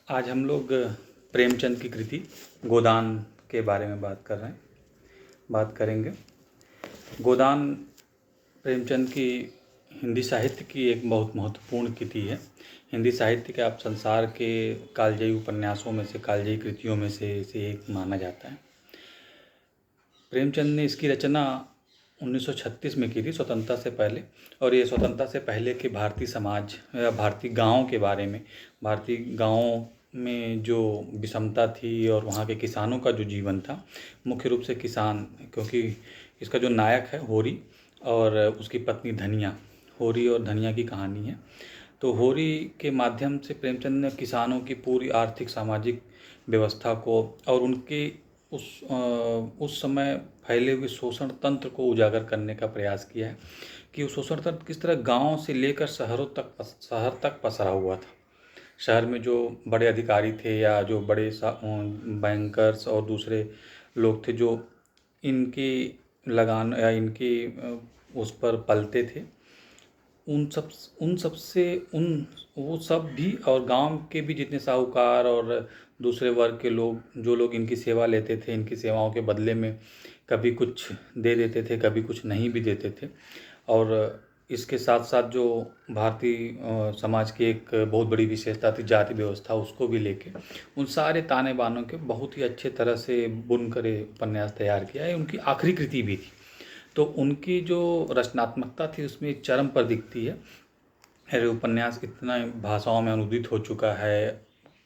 आज हम लोग प्रेमचंद की कृति गोदान के बारे में बात करेंगे। गोदान प्रेमचंद की हिंदी साहित्य की एक बहुत महत्वपूर्ण कृति है। हिंदी साहित्य के आप संसार के कालजयी उपन्यासों में से, कालजयी कृतियों में से इसे एक माना जाता है। प्रेमचंद ने इसकी रचना 1936 में की थी, स्वतंत्रता से पहले। और ये स्वतंत्रता से पहले के भारतीय समाज या भारतीय गाँव के बारे में, भारतीय गाँवों में जो विषमता थी और वहाँ के किसानों का जो जीवन था, मुख्य रूप से किसान, क्योंकि इसका जो नायक है होरी और उसकी पत्नी धनिया, होरी और धनिया की कहानी है। तो होरी के माध्यम से प्रेमचंद ने किसानों की पूरी आर्थिक सामाजिक व्यवस्था को और उनके उस समय फैले हुए शोषण तंत्र को उजागर करने का प्रयास किया है कि वो शोषण तंत्र किस तरह गांव से लेकर शहर तक पसरा हुआ था। शहर में जो बड़े अधिकारी थे या जो बड़े बैंकर्स और दूसरे लोग थे जो इनकी लगान या इनकी उस पर पलते थे, उन वो सब भी, और गांव के भी जितने साहूकार और दूसरे वर्ग के लोग, जो लोग इनकी सेवा लेते थे, इनकी सेवाओं के बदले में कभी कुछ दे देते थे, कभी कुछ नहीं भी देते थे। और इसके साथ साथ जो भारतीय समाज की एक बहुत बड़ी विशेषता थी जाति व्यवस्था, उसको भी लेके उन सारे ताने बानों के बहुत ही अच्छे तरह से बुन कर उपन्यास तैयार किया है। उनकी आखिरी कृति भी थी, तो उनकी जो रचनात्मकता थी उसमें चरम पर दिखती है। अरे उपन्यास इतना भाषाओं में अनुदित हो चुका है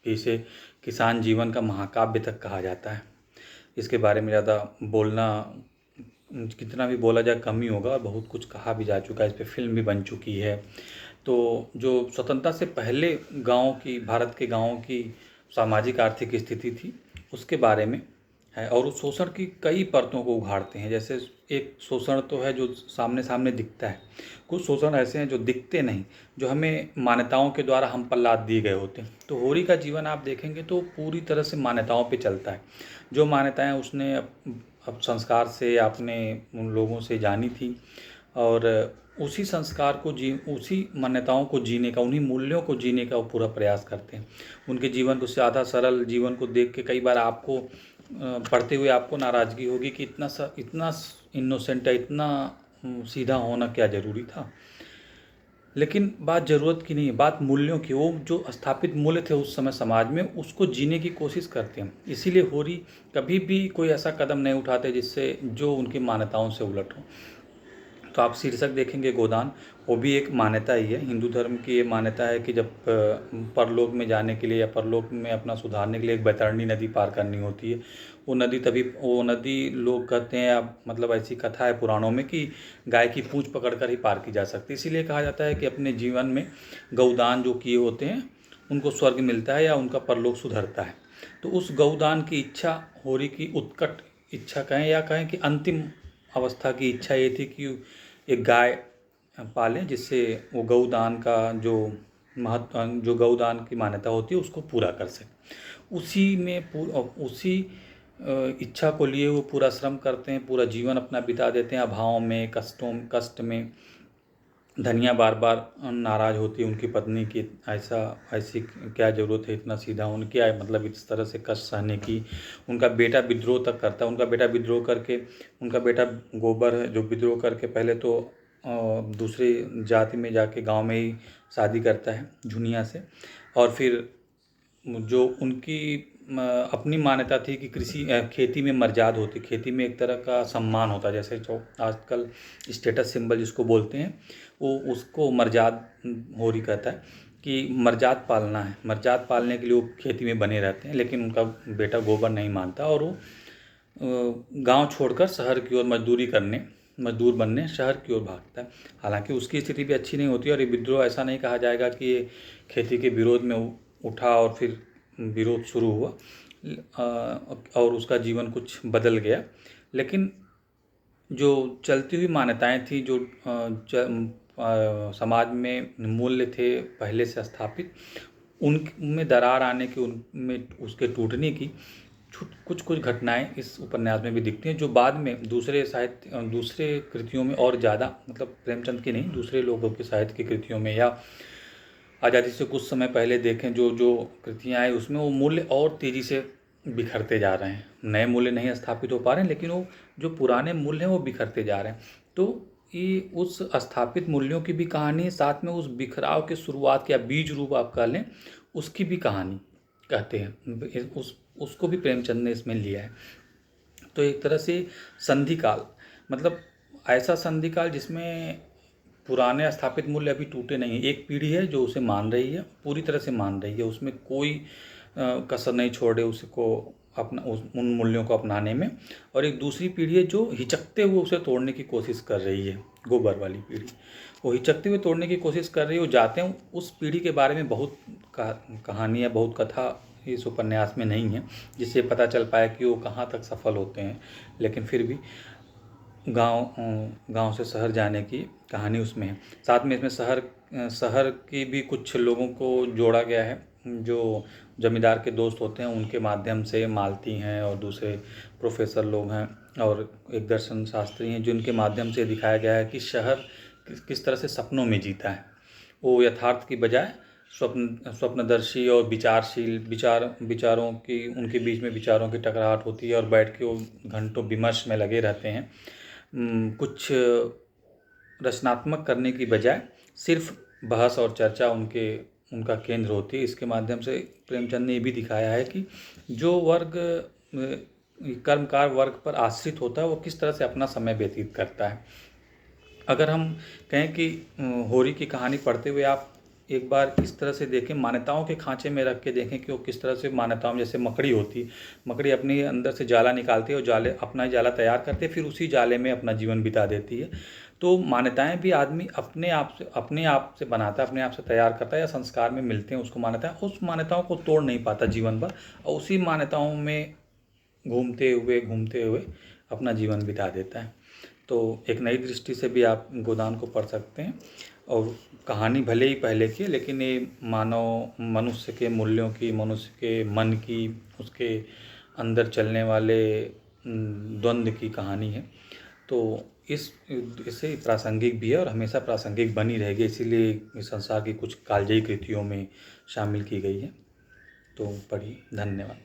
कि इसे किसान जीवन का महाकाव्य तक कहा जाता है। इसके बारे में ज़्यादा बोलना, कितना भी बोला जाए कम ही होगा, और बहुत कुछ कहा भी जा चुका है, इस पर फिल्म भी बन चुकी है। तो जो स्वतंत्रता से पहले गाँव की, भारत के गाँव की सामाजिक आर्थिक स्थिति थी, उसके बारे में है। और उस शोषण की कई परतों को उघाड़ते हैं। जैसे एक शोषण तो है जो सामने सामने दिखता है, कुछ शोषण ऐसे हैं जो दिखते नहीं, जो हमें मान्यताओं के द्वारा हम पर लाद दिए गए होते हैं। तो होरी का जीवन आप देखेंगे तो पूरी तरह से मान्यताओं पे चलता है। जो मान्यताएं उसने अब संस्कार से अपने उन लोगों से जानी थी, और उसी संस्कार को उसी मान्यताओं को जीने का, उन्हीं मूल्यों को जीने का वो पूरा प्रयास करते हैं। उनके जीवन को, सादा सरल जीवन को देख के कई बार आपको पढ़ते हुए आपको नाराज़गी होगी कि इतना इनोसेंट है, इतना सीधा होना क्या ज़रूरी था। लेकिन बात ज़रूरत की नहीं है, बात मूल्यों की। वो जो स्थापित मूल्य थे उस समय समाज में, उसको जीने की कोशिश करते हैं। इसीलिए होरी कभी भी कोई ऐसा कदम नहीं उठाते जिससे जो उनकी मान्यताओं से उलट हो। तो आप शीर्षक देखेंगे गोदान, वो भी एक मान्यता ही है। हिंदू धर्म की ये मान्यता है कि जब परलोक में जाने के लिए या परलोक में अपना सुधारने के लिए एक बैतरणी नदी पार करनी होती है। वो नदी लोग कहते हैं, या मतलब ऐसी कथा है पुराणों में कि गाय की पूंछ पकड़कर ही पार की जा सकती है। इसीलिए कहा जाता है कि अपने जीवन में गौदान जो किए होते हैं उनको स्वर्ग मिलता है या उनका परलोक सुधरता है। तो उस गौदान की इच्छा, होरी की उत्कट इच्छा कहें या कहें कि अंतिम अवस्था की इच्छा ये थी कि एक गाय पालें, जिससे वो गौदान का जो महत्व, जो गौदान की मान्यता होती है, उसको पूरा कर सके। उसी इच्छा को लिए वो पूरा श्रम करते हैं, पूरा जीवन अपना बिता देते हैं अभाव में, कष्ट में। धनिया बार बार नाराज़ होती है उनकी पत्नी की, ऐसी क्या ज़रूरत है इतना सीधा होने, क्या है मतलब इस तरह से कष्ट सहने की। उनका बेटा विद्रोह तक करता है। उनका बेटा गोबर है जो विद्रोह करके पहले तो दूसरी जाति में जाके गांव में ही शादी करता है झुनिया से। और फिर जो उनकी अपनी मान्यता थी कि खेती में मर्जाद होती, खेती में एक तरह का सम्मान होता, जैसे जो आजकल स्टेटस सिंबल जिसको बोलते हैं, वो उसको मर्जाद होरी कहता है कि मर्जाद पालना है। मर्जाद पालने के लिए वो खेती में बने रहते हैं, लेकिन उनका बेटा गोबर नहीं मानता और वो गांव छोड़कर शहर की ओर मजदूर बनने शहर की ओर भागता है। हालांकि उसकी स्थिति भी अच्छी नहीं होती, और ये विद्रोह ऐसा नहीं कहा जाएगा कि ये खेती के विरोध में उठा और फिर विरोध शुरू हुआ और उसका जीवन कुछ बदल गया। लेकिन जो चलती हुई मान्यताएं थी, जो समाज में मूल्य थे पहले से स्थापित, उनमें दरार आने की, उनमें उसके टूटने की कुछ घटनाएं इस उपन्यास में भी दिखती हैं, जो बाद में दूसरे कृतियों में और ज़्यादा, मतलब प्रेमचंद की नहीं, दूसरे लोगों की साहित्य की कृतियों में या आज़ादी से कुछ समय पहले देखें जो जो कृतियाँ आई उसमें वो मूल्य और तेज़ी से बिखरते जा रहे हैं। नए मूल्य नहीं स्थापित हो पा रहे हैं, लेकिन वो जो पुराने मूल्य हैं वो बिखरते जा रहे हैं। तो ये उस स्थापित मूल्यों की भी कहानी है, साथ में उस बिखराव की शुरुआत या बीज रूप आप कह लें उसकी भी कहानी कहते हैं। उसको भी प्रेमचंद ने इसमें लिया है। तो एक तरह से संधि काल, मतलब ऐसा संधि काल जिसमें पुराने स्थापित मूल्य अभी टूटे नहीं। एक पीढ़ी है जो उसे मान रही है, पूरी तरह से मान रही है, उसमें कोई कसर नहीं छोड़े उसको अपना उन मूल्यों को अपनाने में। और एक दूसरी पीढ़ी है जो हिचकते हुए उसे तोड़ने की कोशिश कर रही है, गोबर वाली पीढ़ी। वो हिचकते हुए तोड़ने की कोशिश कर रही है। वो जाते हैं, उस पीढ़ी के बारे में बहुत कहानियाँ, बहुत कथा इस उपन्यास में नहीं है जिससे पता चल पाया कि वो कहाँ तक सफल होते हैं। लेकिन फिर भी गांव से शहर जाने की कहानी उसमें है। साथ में इसमें शहर की भी कुछ लोगों को जोड़ा गया है जो जमींदार के दोस्त होते हैं, उनके माध्यम से मालती हैं और दूसरे प्रोफेसर लोग हैं और एक दर्शन शास्त्री हैं जिनके माध्यम से दिखाया गया है कि शहर किस तरह से सपनों में जीता है। वो यथार्थ की बजाय स्वप्नदर्शी और विचारों की, उनके बीच में विचारों की टकराहट होती है और बैठ के वो घंटों विमर्श में लगे रहते हैं। कुछ रचनात्मक करने की बजाय सिर्फ बहस और चर्चा उनका केंद्र होती है। इसके माध्यम से प्रेमचंद ने ये भी दिखाया है कि जो वर्ग कर्मकार वर्ग पर आश्रित होता है वो किस तरह से अपना समय व्यतीत करता है। अगर हम कहें कि होरी की कहानी पढ़ते हुए आप एक बार इस तरह से देखें, मान्यताओं के खांचे में रख के देखें कि वो किस तरह से मान्यताओं में, जैसे मकड़ी होती, मकड़ी अपने अंदर से जाला निकालती है और अपना जाला तैयार करती है, फिर उसी जाले में अपना जीवन बिता देती है। तो मान्यताएं भी आदमी अपने आप से बनाता है, अपने आप से तैयार करता है या संस्कार में मिलते हैं उसको मान्यता है। उस मान्यताओं को तोड़ नहीं पाता जीवन भर और उसी मान्यताओं में घूमते हुए अपना जीवन बिता देता है। तो एक नई दृष्टि से भी आप गोदान को पढ़ सकते हैं। और कहानी भले ही पहले की, लेकिन ये मनुष्य के मूल्यों की, मनुष्य के मन की, उसके अंदर चलने वाले द्वंद्व की कहानी है। तो इससे प्रासंगिक भी है और हमेशा प्रासंगिक बनी रहेगी, इसीलिए इस संसार की कुछ कालजयी कृतियों में शामिल की गई है। तो पढ़िए। धन्यवाद।